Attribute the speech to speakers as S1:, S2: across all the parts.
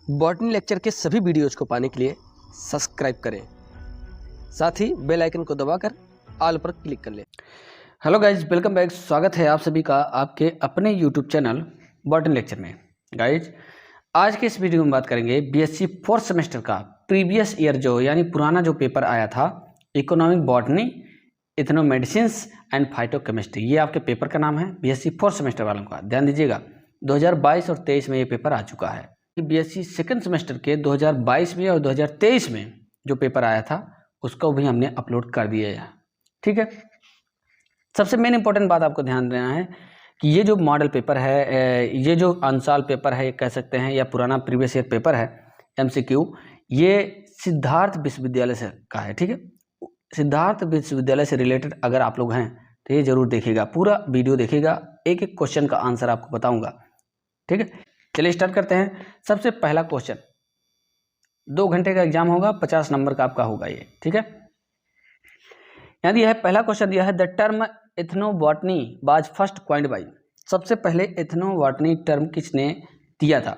S1: Botany lecture के सभी videos को पाने के लिए सब्सक्राइब करें, साथ ही बेल आइकन को दबाकर ऑल पर क्लिक कर लें।
S2: Hello guys, welcome back. स्वागत है आप सभी का आपके अपने यूट्यूब चैनल बॉटनी लेक्चर में। गाइज, आज के इस वीडियो में बात करेंगे बीएससी फोर्थ सेमेस्टर का प्रीवियस ईयर जो यानी पुराना जो पेपर आया था, economic botany, ethno medicines and phytochemistry. ये आपके पेपर का नाम है बीएससी फोर्थ सेमेस्टर वालों का। ध्यान दीजिएगा, 2022 और 23 में ये पेपर आ चुका है। बीएससी सेकंड सेमेस्टर के 2022 में और 2023 में जो पेपर आया था उसको भी हमने अपलोड कर दिया है। ठीक है, सबसे मेन इंपॉर्टेंट बात आपको ध्यान देना है कि ये जो मॉडल पेपर है, ये जो अनसाल पेपर है, ये कह सकते हैं, या पुराना प्रीवियस ईयर पेपर है एमसीक्यू, ये सिद्धार्थ विश्वविद्यालय से का है। ठीक है, सिद्धार्थ विश्वविद्यालय से रिलेटेड अगर आप लोग हैं तो ये जरूर देखिएगा, पूरा वीडियो देखिएगा, एक एक क्वेश्चन का आंसर आपको बताऊंगा। ठीक है, चलिए स्टार्ट करते हैं। सबसे पहला क्वेश्चन, 2 घंटे का एग्जाम होगा, 50 नंबर का आपका होगा ये। ठीक है, यहाँ दिया है पहला क्वेश्चन, दिया है the term ethnobotany was first coined by. सबसे पहले एथनोबॉटनी टर्म किसने दिया था?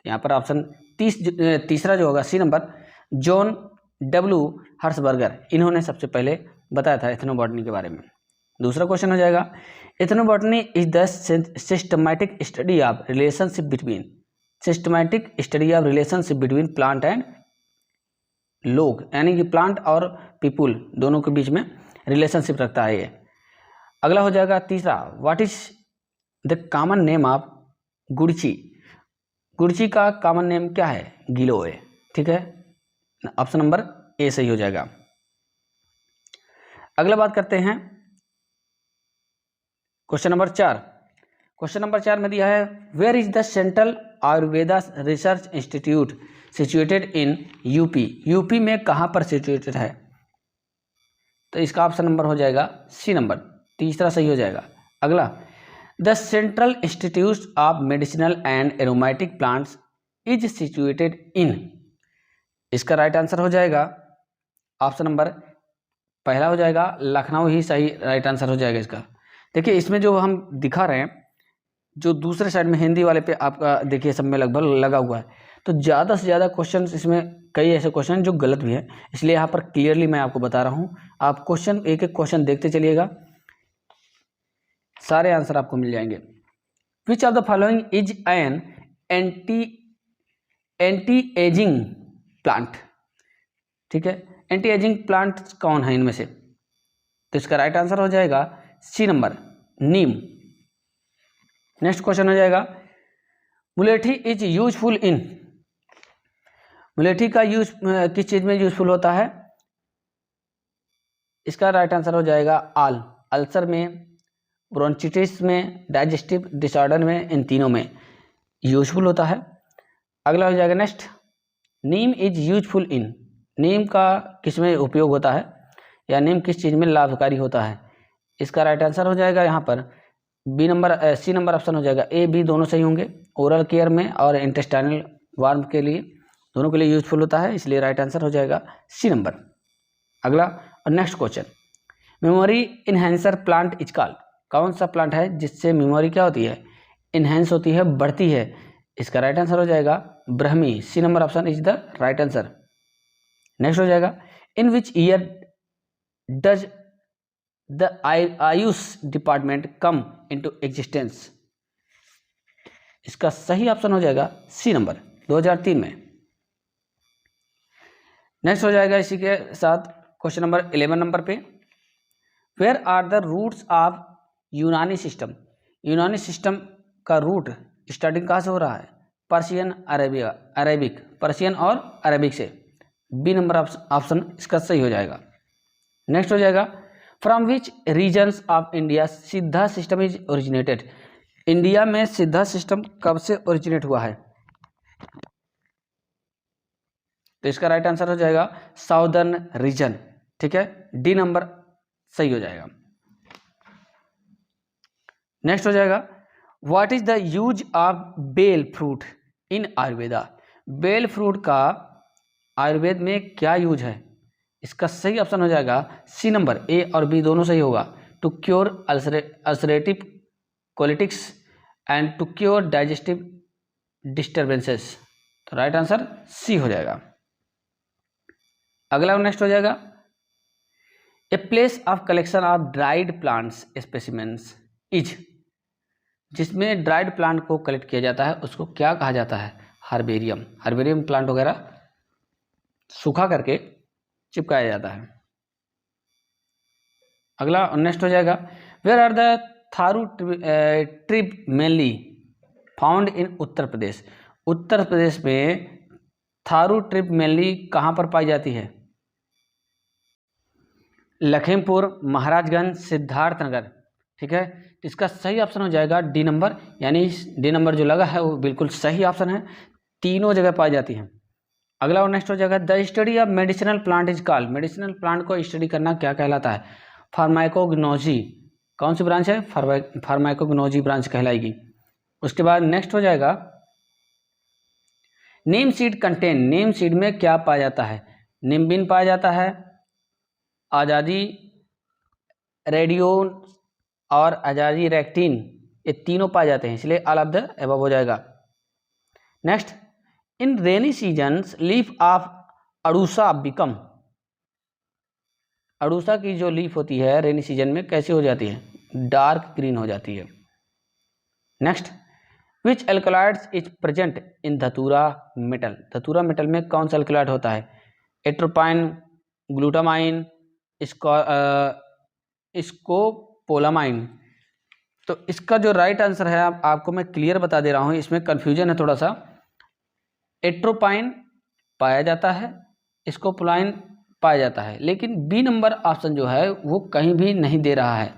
S2: यहाँ पर ऑप्शन तीसरा जो होगा सी नंबर, जॉन डब्ल्यू हर्सबर्गर, इन्होंने सबसे पहले बताया था एथनोबॉटनी के बारे में। दूसरा क्वेश्चन हो जाएगा, ethnobotany is the systematic study of relationship between plant and लोग, यानी कि प्लांट और पीपुल दोनों के बीच में रिलेशनशिप रखता है ये। अगला हो जाएगा तीसरा, what is the common name of guduchi. गुड़ची का कॉमन नेम क्या है? गिलोय। ठीक है, ऑप्शन नंबर ए सही हो जाएगा। अगला बात करते हैं क्वेश्चन नंबर 4। क्वेश्चन नंबर 4 में दिया है, where is the central Ayurveda research institute situated in UP. UP में कहाँ पर सिचुएटेड है? तो इसका ऑप्शन नंबर हो जाएगा सी नंबर, तीसरा सही हो जाएगा। अगला, the central institute of medicinal and aromatic plants is situated in. इसका राइट आंसर हो जाएगा ऑप्शन नंबर पहला हो जाएगा, लखनऊ ही सही राइट आंसर हो जाएगा इसका। देखिए, इसमें जो हम दिखा रहे हैं, जो दूसरे साइड में हिंदी वाले पे आपका देखिए सब में लगभग लगा हुआ है, तो ज़्यादा से ज़्यादा क्वेश्चन इसमें कई ऐसे क्वेश्चन जो गलत भी हैं, इसलिए यहाँ पर क्लियरली मैं आपको बता रहा हूँ। आप क्वेश्चन एक एक क्वेश्चन देखते चलिएगा, सारे आंसर आपको मिल जाएंगे। विच of the following is an anti ageing plant. ठीक है, एंटी एजिंग प्लांट कौन है इनमें से? तो इसका राइट आंसर हो जाएगा सी नंबर, नीम। नेक्स्ट क्वेश्चन हो जाएगा, मुलेठी इज यूजफुल इन। मुलेठी का यूज किस चीज में यूजफुल होता है? इसका राइट आंसर हो जाएगा आल। अल्सर में, ब्रोंचिटिस में, डाइजेस्टिव डिसऑर्डर में, इन तीनों में यूजफुल होता है। अगला हो जाएगा next, neem is useful in. नीम का किस में उपयोग होता है, या नीम किस चीज़ में लाभकारी होता है? इसका राइट आंसर हो जाएगा यहाँ पर B number, C number option हो जाएगा। ए बी दोनों सही होंगे, ओरल केयर में और इंटेस्टाइनल वार्म के लिए, दोनों के लिए यूजफुल होता है, इसलिए राइट आंसर हो जाएगा सी नंबर। अगला और next question, memory enhancer plant is called. कौन सा प्लांट है जिससे मेमोरी क्या होती है? इन्हेंस होती है, बढ़ती है। इसका राइट आंसर हो जाएगा Brahmi. C number option is the right answer. Next हो जाएगा, in which year does the AYUSH department come into existence. इसका सही ऑप्शन हो जाएगा सी नंबर, 2003 में। नेक्स्ट हो जाएगा इसी के साथ क्वेश्चन नंबर 11 नंबर पे, where are the roots of Unani system. Unani system का रूट स्टार्टिंग कहाँ से हो रहा है? पर्शियन, अरेबिक, पर्शियन और अरेबिक से। बी नंबर ऑप्शन इसका सही हो जाएगा। नेक्स्ट हो जाएगा, from which regions of India Siddha system is originated. India में सिद्धा सिस्टम कब से ओरिजिनेट हुआ है? तो इसका राइट आंसर हो जाएगा साउदर्न रीजन। ठीक है, डी नंबर सही हो जाएगा। नेक्स्ट हो जाएगा, what is the use of bael fruit in Ayurveda. बेल फ्रूट का आयुर्वेद में क्या यूज है? इसका सही ऑप्शन हो जाएगा सी नंबर, ए और बी दोनों सही होगा, to cure ulcerative colitis and to cure digestive disturbances. तो राइट आंसर सी हो जाएगा। अगला नेक्स्ट हो जाएगा a place of collection of dried plants specimens is, जिसमें ड्राइड प्लांट को कलेक्ट किया जाता है उसको क्या कहा जाता है? हर्बेरियम। हर्बेरियम प्लांट वगैरह सूखा करके चिपकाया जाता है। अगला नेक्स्ट हो जाएगा where are the Tharu tribe mainly found in Uttar Pradesh. Uttar Pradesh में थारू ट्रिब मेनली कहाँ पर पाई जाती है? लखीमपुर, महाराजगंज, सिद्धार्थनगर। ठीक है, इसका सही ऑप्शन हो जाएगा डी नंबर, यानी डी नंबर जो लगा है वो बिल्कुल सही ऑप्शन है, तीनों जगह पाई जाती हैं। अगला और नेक्स्ट हो जाएगा the study of medicinal plant is called. Medicinal plant को स्टडी करना क्या कहलाता है? फार्माकोग्नोजी। कौन सी ब्रांच है? फार्माकोग्नोजी ब्रांच कहलाएगी। उसके बाद नेक्स्ट हो जाएगा neem seed contain. Neem seed में क्या पाया जाता है? निम्बिन पाया जाता है, आजादी रेडियोन और आजादी रेक्टिन, ये तीनों पाए जाते हैं, इसलिए ऑल ऑफ द अबव हो जाएगा। Next in rainy seasons leaf of adusa become. अड़ूसा की जो लीफ होती है रेनी सीजन में कैसी हो जाती है? डार्क ग्रीन हो जाती है। Next which alkaloids is present in धतूरा मेटल। धतूरा मेटल में कौन सा एल्कलॉइड होता है? Atropine, glutamine, scopolamine. तो इसका जो राइट आंसर है आपको मैं क्लियर बता दे रहा हूँ, इसमें कन्फ्यूजन है थोड़ा सा। एट्रोपाइन पाया जाता है, स्कोपोलाइन पाया जाता है, लेकिन बी नंबर ऑप्शन जो है वो कहीं भी नहीं दे रहा है,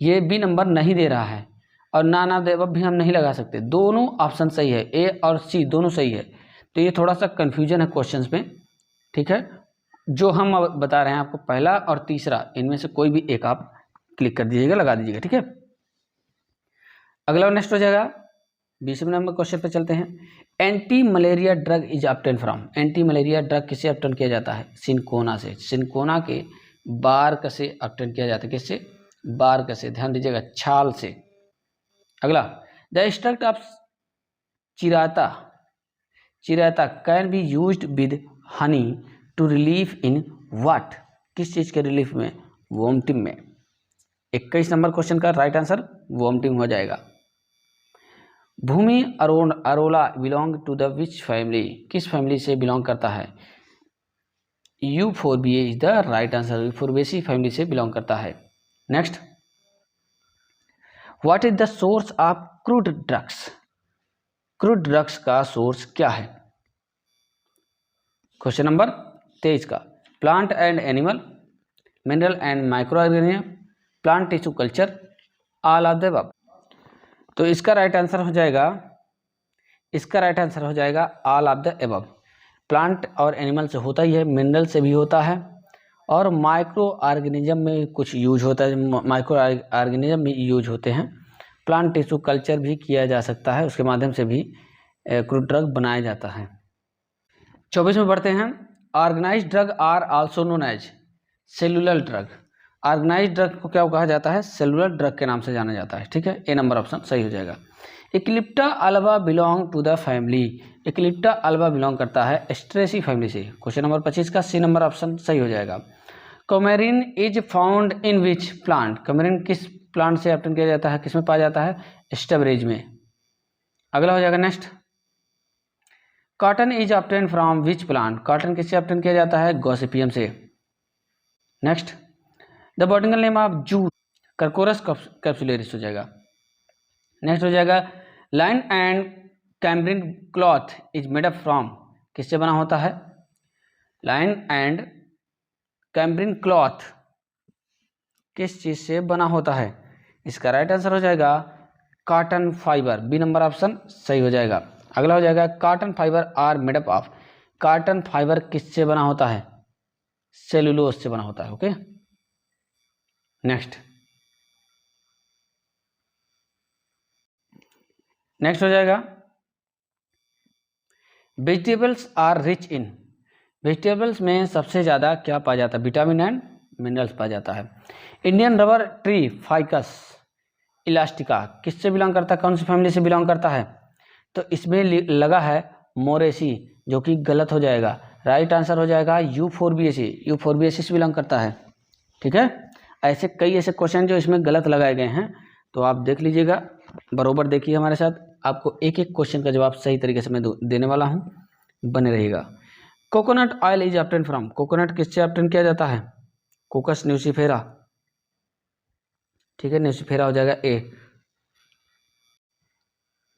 S2: ये बी नंबर नहीं दे रहा है, और ना दे भी हम नहीं लगा सकते। दोनों ऑप्शन सही है, ए और सी दोनों सही है, तो ये थोड़ा सा कन्फ्यूजन है क्वेश्चंस में। ठीक है, जो हम अब बता रहे हैं आपको पहला और तीसरा, इनमें से कोई भी एक आप क्लिक कर दीजिएगा, लगा दीजिएगा। ठीक है, अगला नेक्स्ट हो जाएगा 20वें नंबर क्वेश्चन पे चलते हैं। Anti malaria drug is obtain from. Anti malaria drug किससे ऑब्टेन किया जाता है? सिनकोना से। सिनकोना के बार्क से ऑब्टेन किया जाता है। किससे? बार्क से, ध्यान दीजिएगा, छाल से। अगला the extract of chirata. Chirata can be used with honey to relief in what. किस चीज के रिलीफ में? वोमिटिंग में। 21 नंबर क्वेश्चन का राइट आंसर वोमिटिंग हो जाएगा। Bhumi arola belong to the which family. किस फैमिली से बिलोंग करता है? Euphorbiae is the right answer. Euphorbiaceae family से बिलोंग करता है। Next what is the source of crude drugs. Crude drugs का सोर्स क्या है? क्वेश्चन नंबर 23 का plant and animal, mineral and micro organism, plant tissue culture, all of the above. तो इसका right answer हो जाएगा, इसका राइट आंसर हो जाएगा all of the above. Plant और एनिमल से होता ही है, मिनरल से भी होता है, और माइक्रो ऑर्गेनिज्म में कुछ यूज होता है, माइक्रो ऑर्गेनिज्म में यूज होते हैं। प्लांट टिश्यू कल्चर भी किया जा सकता है, उसके माध्यम से भी क्रूड ड्रग बनाया जाता है। 24 में बढ़ते हैं। Organised drug are also known as cellular drug. Organised drug को क्या कहा जाता है? सेलुलर ड्रग के नाम से जाना जाता है। ठीक है, ए नंबर ऑप्शन सही हो जाएगा। Eclipta alba belong to the family. Eclipta alba belong करता है एस्ट्रेसी फैमिली से। क्वेश्चन नंबर 25 का सी नंबर ऑप्शन सही हो जाएगा। Coumarin is found in which plant. Coumarin किस प्लांट से ऑब्टेन किया जाता है? किसमें पाया जाता है? स्टबरेज में। अगला हो जाएगा next. Cotton is obtain from which plant. Cotton किससे ऑब्टेन किया जाता है? गॉसिपियम से। Next the botanical name of jute, corchorus capsularis हो जाएगा। नेक्स्ट हो जाएगा linen and cambric cloth is made up from. किससे बना होता है? लाइन एंड कैम्ब्रिन क्लॉथ किस चीज से बना होता है? इसका राइट आंसर हो जाएगा cotton fibre. B number option सही हो जाएगा। अगला हो जाएगा cotton fibre are made up of. Cotton fibre किससे बना होता है? सेलुलोज से बना होता है। ओके, नेक्स्ट हो जाएगा vegetables are rich in. Vegetables में सबसे ज़्यादा क्या पाया जाता है? विटामिन एंड मिनरल्स पाया जाता है। Indian rubber tree ficus elastica किससे बिलोंग करता है? कौन सी फैमिली से बिलोंग करता है? तो इसमें लगा है मोरेसी, जो कि गलत हो जाएगा। राइट आंसर हो जाएगा यूफोर्बिएसी। यूफोर्बिएसी से बिलोंग करता है। ठीक है, ऐसे कई ऐसे क्वेश्चन जो इसमें गलत लगाए गए हैं, तो आप देख लीजिएगा, बरोबर देखिए हमारे साथ, आपको एक एक क्वेश्चन का जवाब सही तरीके से मैं देने वाला हूँ, बने रहिएगा। Coconut oil is obtain from, coconut किससे ऑब्टेन किया जाता है? कोकस न्यूसीफेरा। ठीक है, न्यूसीफेरा हो जाएगा ए।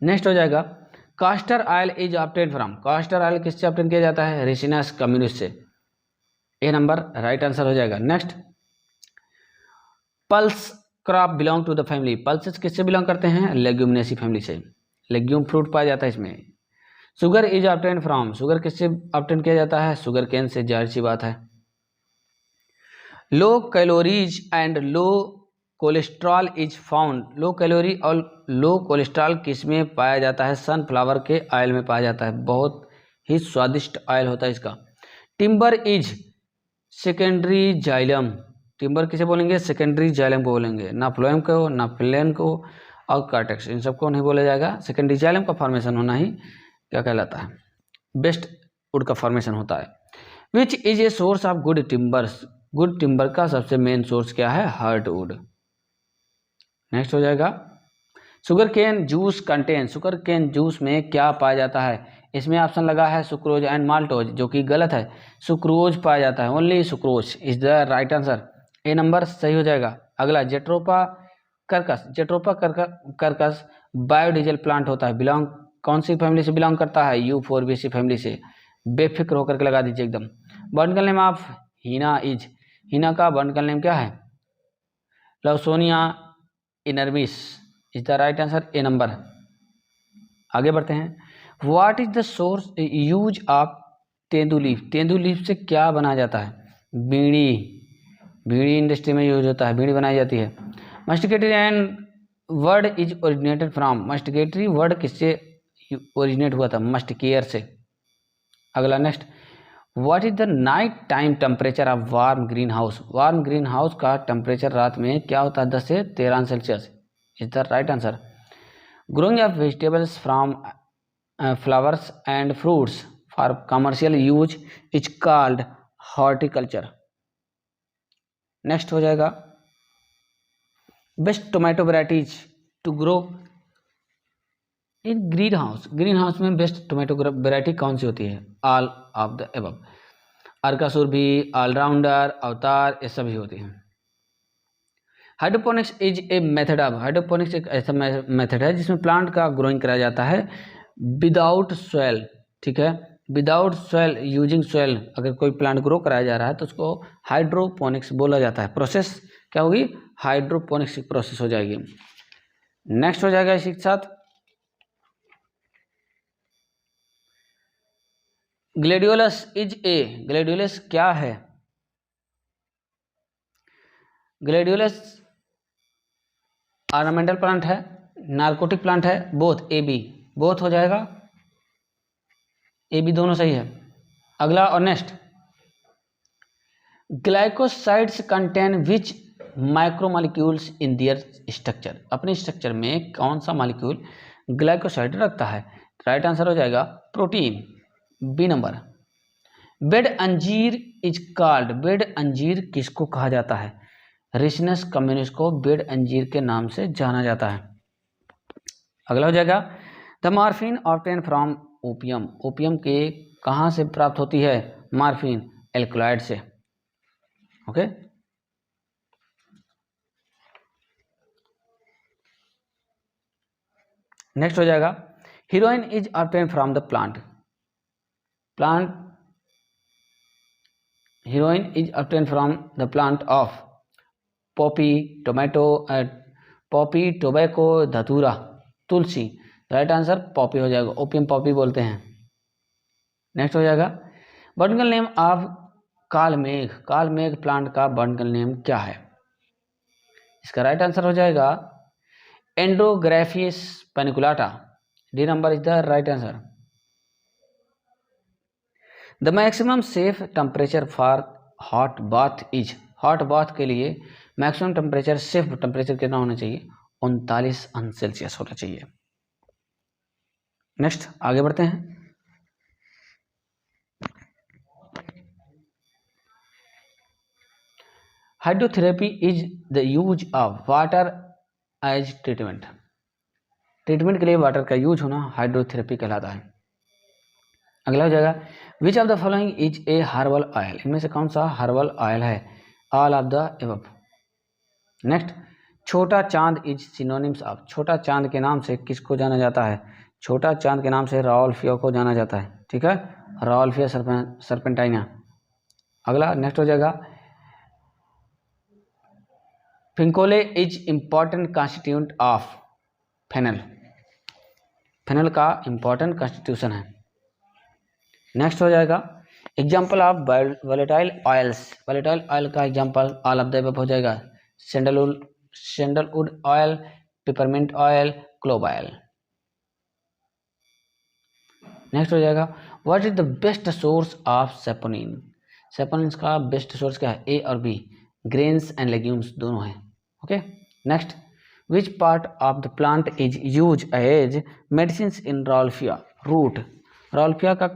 S2: नेक्स्ट हो जाएगा caster oil is obtain from, caster oil किससे ऑब्टेन किया जाता है? रिसिनस कम्युनिस से। ए नंबर राइट आंसर हो जाएगा। Next, pulse crop belong to the family, pulses किससे बिलोंग करते हैं? लेग्यूमिनेसी फैमिली से। लेग्यूम फ्रूट पाया जाता है इसमें। Sugar is obtain from, sugar किससे ऑब्टेन किया जाता है? शुगर केन से, जाहिर सी बात है। Low calories and low cholesterol is found, low calorie और लो कोलेस्ट्रॉल किस में पाया जाता है? सनफ्लावर के ऑयल में पाया जाता है। बहुत ही स्वादिष्ट ऑयल होता है इसका। Timber is secondary xylem, timber किसे बोलेंगे? सेकेंडरी जाइलम को बोलेंगे, ना फ्लोएम को, ना फिलेन को और कार्टेक्स, इन सबको नहीं बोला जाएगा। सेकेंडरी जाइलम का फॉर्मेशन होना ही क्या कहलाता है? बेस्ट वुड का फॉर्मेशन होता है। Which is a source of good timbers, good timber का सबसे मेन सोर्स क्या है? Hard would. नेक्स्ट हो जाएगा sugar cane juice contain, sugar cane juice में क्या पाया जाता है? इसमें ऑप्शन लगा है सुक्रोज एंड माल्टोज, जो कि गलत है। सुक्रोज पाया जाता है, only sucrose is the right answer. A number सही हो जाएगा। अगला jatropha Kirkus, jatropha Kirkus biodiesel plant होता है, बिलोंग कौन सी फैमिली से बिलोंग करता है? यूफोर्बिएसी फैमिली से। बेफिक्र होकर के लगा दीजिए एकदम। Botanical name of henna is, henna का बॉटनिकल नेम क्या है? Lawsonia inermis is the right answer. A number. आगे बढ़ते हैं। What is the source use of tendu leaf, tendu leaf से क्या बनाया जाता है? बीड़ी, बीड़ी इंडस्ट्री में यूज होता है, बीड़ी बनाई जाती है। Masticatory and word is originated from, masticatory word किससे ओरिजिनेट हुआ था? मस्टिकेयर से। अगला next, what is the night time temperature of warm greenhouse, warm greenhouse का टेम्परेचर रात में क्या होता है? 10 से 13 Celsius is the right answer. Growing of vegetables from flowers and fruits for commercial use is called horticulture. Next हो जाएगा best tomato varieties to grow in green house, green house में बेस्ट टोमेटो वेराइटी कौन सी होती है? All of the above, अर्कासुर भी, allrounder, अवतार, ये सभी होती हैं। Hydroponics is a method of, hydroponics एक ऐसा मेथड है जिसमें प्लांट का ग्रोइंग कराया जाता है विदाउट सॉइल। ठीक है, विदाउट सॉइल, यूजिंग सॉइल, अगर कोई प्लांट ग्रो कराया जा रहा है तो उसको हाइड्रोपोनिक्स बोला जाता है। प्रोसेस क्या होगी? हाइड्रोपोनिक्स की प्रोसेस हो जाएगी। नेक्स्ट हो जाएगा इसी के साथ ग्लेडियोलस इज ए, ग्लेडियोलस क्या है? ग्लेडियोलस ऑर्नामेंटल प्लांट है, नार्कोटिक प्लांट है, बोथ, ए बी, बोथ हो जाएगा। ए बी दोनों सही है। अगला और next, glycosides contain which micromolecules in their structure, अपने स्ट्रक्चर में कौन सा मॉलिक्यूल ग्लाइकोसाइड रखता है? राइट आंसर हो जाएगा प्रोटीन, बी नंबर। बेड अंजीर इज कॉल्ड, बेड अंजीर किसको कहा जाता है? रिसिनस कम्युनिस को बेड अंजीर के नाम से जाना जाता है। अगला हो जाएगा the morphine obtain from opium, opium के कहाँ से प्राप्त होती है? मॉर्फिन एल्कलॉइड से। ओके, नेक्स्ट हो जाएगा heroine is obtain from the plant, plant heroine is obtain from the plant of Poppy, tomato, Poppy, tobacco, धतूरा, तुलसी। राइट आंसर पॉपी हो जाएगा, ओपियम पॉपी बोलते हैं। नेक्स्ट हो जाएगा botanical name of kalmegh, kalmegh plant का बॉटनिकल नेम क्या है? इसका राइट आंसर हो जाएगा andrographis paniculata, D number is the right answer. The maximum safe temperature for hot bath is, hot bath के लिए मैक्सिमम टेम्परेचर, सेफ टेम्परेचर कितना होना चाहिए? 39 अंश सेल्सियस होना चाहिए। नेक्स्ट आगे बढ़ते हैं। Hydrotherapy is the use of water as treatment. Treatment के लिए वाटर का यूज होना हाइड्रोथेरेपी कहलाता है। अगला हो जाएगा which of the following is a herbal oil, इनमें से कौन सा हर्बल ऑयल है? All of the above. Next, छोटा चांद इज सिनोनिम्स ऑफ, छोटा चांद के नाम से किसको जाना जाता है? छोटा चांद के नाम से राउल्फिया को जाना जाता है। ठीक है, राउल्फिया सर्पेंटाइना। अगला नेक्स्ट हो जाएगा fenchol is important constituent of fennel, fennel का इंपॉर्टेंट कॉन्स्टिट्यूशन है। नेक्स्ट हो जाएगा example of volatile oils, volatile oil का example all of the above हो जाएगा। Sandalwood oil, peppermint oil, clove oil. Next हो जाएगा what is the best source of saponin, saponin का बेस्ट सोर्स क्या है? ए और बी, ग्रेन्स एंड लेग्यूम्स दोनों हैं। Okay, next which part of the plant is use as medicine in rauwolfia, root, rauwolfia का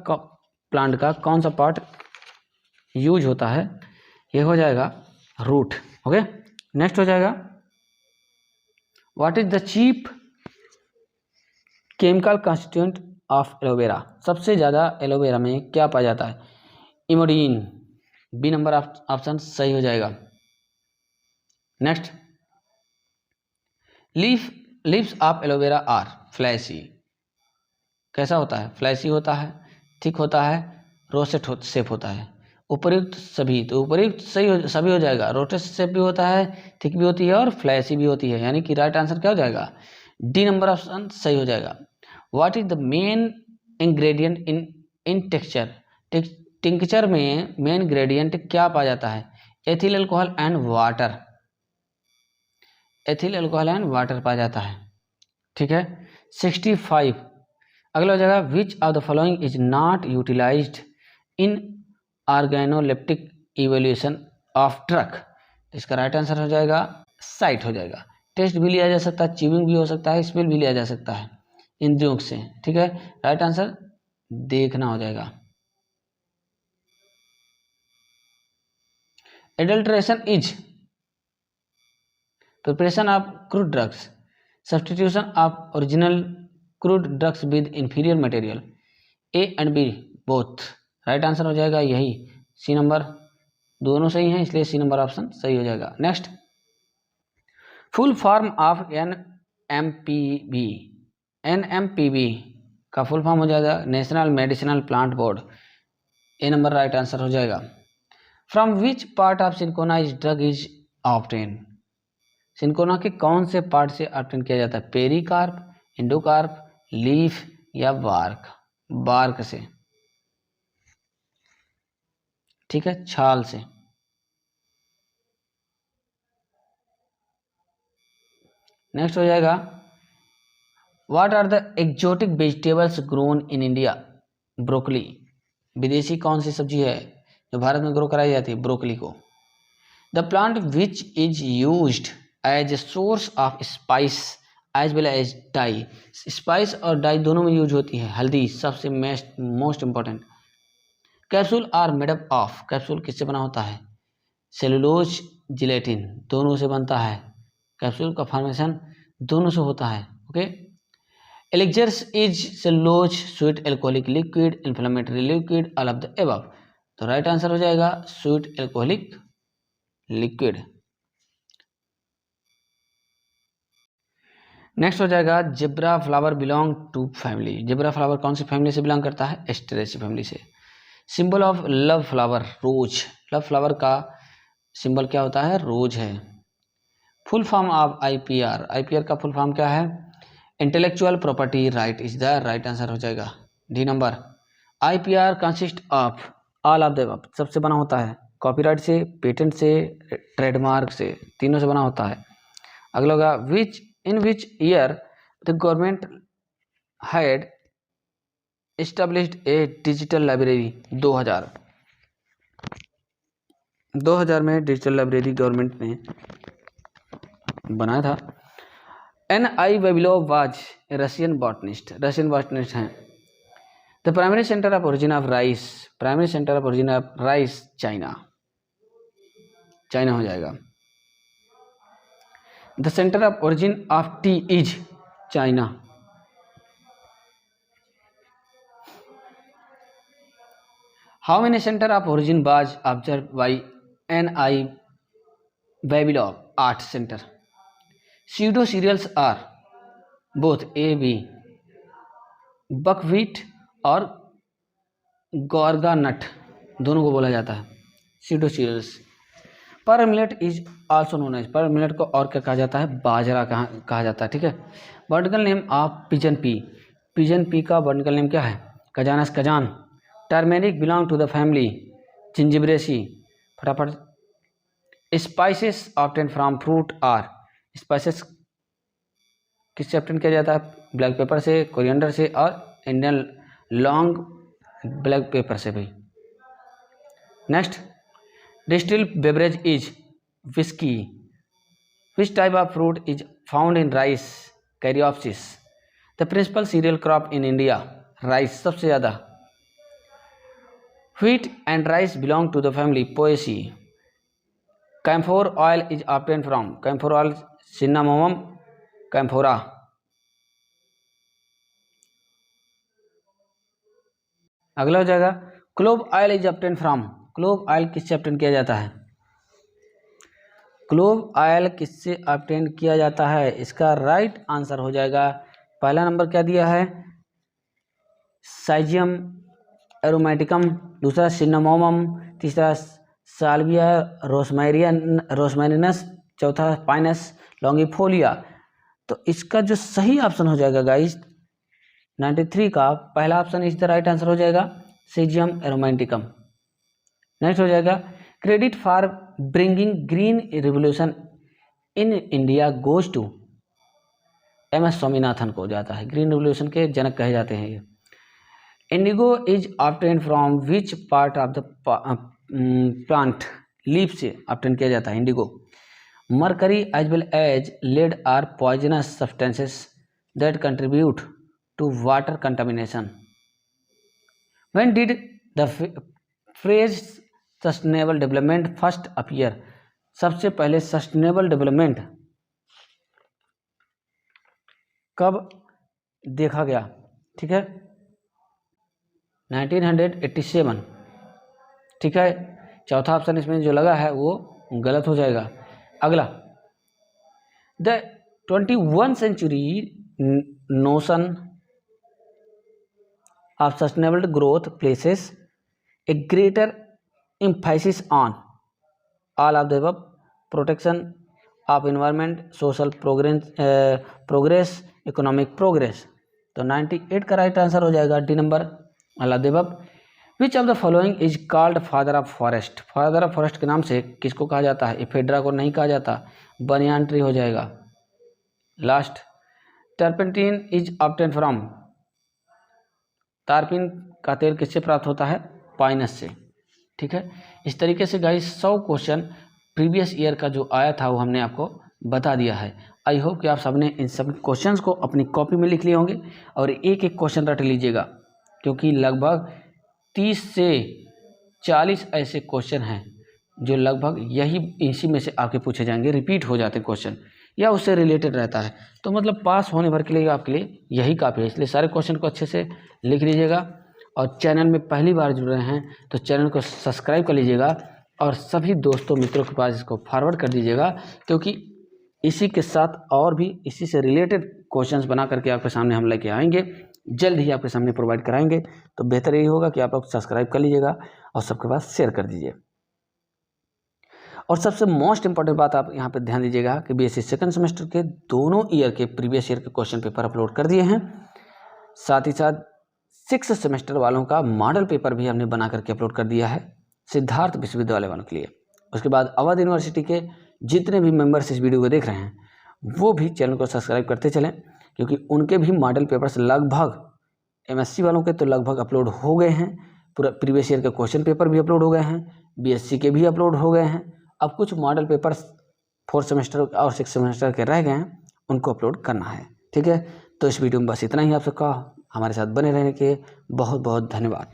S2: plant का कौन सा पार्ट यूज होता है? ये हो जाएगा रूट। ओके, नेक्स्ट हो जाएगा what is the cheap chemical constituent of aloe vera, सबसे ज़्यादा एलोवेरा में क्या पाया जाता है? इमोडिन, बी नंबर ऑप्शन सही हो जाएगा। Next, leaves of aloe vera are fleshy, कैसा होता है? फ्लैशी होता है, थिक होता है, रोसेट शेप होता है। उपयुक्त सभी, तो उपयुक्त सभी हो जाएगा, रोटेट शेप भी होता है, थिक भी होती है और फ्लैशी भी होती है, यानी कि राइट आंसर क्या हो जाएगा? डी नंबर ऑप्शन सही हो जाएगा। What is the main ingredient in texture, tincture में मेन ग्रेडियंट क्या पाया जाता है? Ethyl alcohol and water, ethyl alcohol and water पाया जाता है। ठीक है, 65। अगला हो जाएगा which of the following is not utilised in organoleptic evolution of drug, इसका राइट आंसर हो जाएगा साइट हो जाएगा। टेस्ट भी लिया जा सकता है, च्यूइंग भी हो सकता है, स्मेल भी लिया जा सकता है इंद्रियों से। ठीक है, राइट आंसर देखना हो जाएगा। Adulteration is preparation of crude drugs, substitution of original crude drugs with inferior material, A and B both, right answer हो जाएगा यही सी नंबर, दोनों सही हैं इसलिए सी नंबर ऑप्शन सही हो जाएगा। Next, full form of NMPB, NMPB का फुल फॉर्म हो जाएगा national medicinal plant board, A number right answer हो जाएगा। From which part of cinchona is drug is obtain, cinchona के कौन से पार्ट से ऑब्टेन किया जाता है? पेरिकार्प, एंडोकार्प, लीफ या बार्क, बार्क से। ठीक है, छाल से। नेक्स्ट हो जाएगा what are the exotic vegetables grown in India, broccoli, विदेशी कौन सी सब्जी है जो भारत में ग्रो कराई जाती है? ब्रोकली को। The plant which is used as a source of spice as well as dye, spice और डाई दोनों में यूज होती है। हल्दी सबसे most important. Capsule are made up of, capsule किससे बना होता है? सेलुलोज, जिलेटिन दोनों से बनता है। कैप्सूल का फॉर्मेशन दोनों से होता है। Okay, elixirs is cellulose sweet alcoholic liquid, inflammatory liquid, all of the above, तो राइट आंसर हो जाएगा स्वीट एल्कोहलिक लिक्विड। नेक्स्ट हो जाएगा zebra flower belong to family, zebra flower कौन सी फैमिली से बिलोंग करता है? एस्टेरेसी फैमिली से। Symbol of love flower rose, love flower का सिंबल क्या होता है? रोज है। Full form of IPR, IPR का फुल फॉर्म क्या है? Intellectual property right is the right answer हो जाएगा D number. IPR consist of all of the above, सबसे बना होता है कॉपीराइट से, पेटेंट से, ट्रेडमार्क से, तीनों से बना होता है। अगला होगा in which year the government had established a digital library, 2000 में डिजिटल लाइब्रेरी गवर्नमेंट ने बनाया था। N.I. Vavilov was a Russian botanist हैं। The primary centre of origin of rice, primary centre of origin of rice China. China हो जाएगा। The centre of origin of tea is China. How many centre of origin was observe by NI Babylon? 8 centre. Pseudo cereals are both A B buckwheat और gorgon nut, दोनों को बोला जाता है pseudo cereals. Pearl millet is also known as, pearl millet को और क्या कहा जाता है? बाजरा कहा जाता है। ठीक है। Vertical name of pigeon pea, pigeon pea का वर्टिकल नेम क्या है? Cajanus cajan. Turmeric belong to the family zingiberaceae. फटाफट। Spices obtain from fruit are, spices किससे ऑब्टेन किया जाता है? ब्लैक पेपर से, कोरिएंडर से और इंडियन लॉन्ग ब्लैक पेपर से भाई। Next, distilled beverage is whisky. Which type of fruit is found in rice? Caryopsis. The principal cereal crop in India? Rice सबसे ज़्यादा। Wheat and rice belong to the family poaceae. Camphor oil is obtain from, camphor oil cinnamomum camphora. अगला हो जाएगा clove oil is obtain from, clove oil किससे obtain किया जाता है? Clove oil किससे ऑब्टेन किया जाता है? इसका राइट आंसर हो जाएगा, पहला नंबर क्या दिया है? साइजियम एरोमेटिकम, दूसरा सिन्नामोमम, तीसरा साल्विया रोसमेरिनस, चौथा पाइनस लॉन्गिफोलिया। तो इसका जो सही ऑप्शन हो जाएगा गाइस 93 का पहला option is the right answer हो जाएगा सीजियम एरोमेटिकम। नेक्स्ट हो जाएगा credit for bringing green revolution in India goes to, MS Swaminathan को जाता है, ग्रीन रिवोल्यूशन के जनक कहे जाते हैं ये। Indigo is obtain from which part of the plant, leaf से ऑब्टेन किया जाता है indigo. Mercury as well as lead are poisonous substances that contribute to water contamination. When did the phrase sustainable development first appear? सबसे पहले sustainable development कब देखा गया? ठीक है 1987। ठीक है, चौथा ऑप्शन इसमें जो लगा है वो गलत हो जाएगा। अगला, the 21 century notion of sustainable growth places a greater emphasis on all of the above: protection of environment, social progress, economic progress। तो 98 का राइट आंसर हो जाएगा D number, all of the above। Which of the following is called father of forest? Father of forest के नाम से किसको कहा जाता है? इफेड्रा को नहीं कहा जाता, बनियान ट्री हो जाएगा। लास्ट, टर्पेंटीन इज ऑब्टेन फ्रॉम, तारपीन का तेल किससे प्राप्त होता है? पाइनस से। ठीक है, इस तरीके से गाइस 100 क्वेश्चन प्रीवियस ईयर का जो आया था वो हमने आपको बता दिया है। आई होप कि आप सबने इन सब क्वेश्चंस को अपनी कॉपी में लिख लिए होंगे और एक एक क्वेश्चन रट लीजिएगा, क्योंकि लगभग 30 से 40 ऐसे क्वेश्चन हैं जो लगभग इसी में से आपके पूछे जाएंगे, रिपीट हो जाते क्वेश्चन या उससे रिलेटेड रहता है। तो मतलब पास होने भर के लिए आपके लिए यही काफ़ी है, इसलिए सारे क्वेश्चन को अच्छे से लिख लीजिएगा। और चैनल में पहली बार जुड़ रहे हैं तो चैनल को सब्सक्राइब कर लीजिएगा और सभी दोस्तों मित्रों के पास इसको फॉरवर्ड कर दीजिएगा, क्योंकि इसी के साथ और भी इसी से रिलेटेड क्वेश्चंस बना करके आपके सामने हम लेके आएंगे, जल्द ही आपके सामने प्रोवाइड कराएंगे। तो बेहतर यही होगा कि आप लोग सब्सक्राइब कर लीजिएगा और सबके पास शेयर कर दीजिए। और सबसे मोस्ट इंपॉर्टेंट बात आप यहाँ पे ध्यान दीजिएगा कि बीएससी सेकंड सेमेस्टर के दोनों ईयर के प्रीवियस ईयर के क्वेश्चन पेपर अपलोड कर दिए हैं, साथ ही साथ 6th सेमेस्टर वालों का मॉडल पेपर भी हमने बना करके अपलोड कर दिया है सिद्धार्थ विश्वविद्यालय वालों के लिए। उसके बाद अवध यूनिवर्सिटी के जितने भी मेंबर्स इस वीडियो को देख रहे हैं वो भी चैनल को सब्सक्राइब करते चलें, क्योंकि उनके भी मॉडल पेपर्स लगभग MSc वालों के तो लगभग अपलोड हो गए हैं, पूरा प्रीवियस ईयर के क्वेश्चन पेपर भी अपलोड हो गए हैं, BSc के भी अपलोड हो गए हैं। अब कुछ मॉडल पेपर्स 4th सेमेस्टर और 6th सेमेस्टर के रह गए हैं, उनको अपलोड करना है। ठीक है, तो इस वीडियो में बस इतना ही। आपसे कहा, हमारे साथ बने रहने के बहुत बहुत धन्यवाद।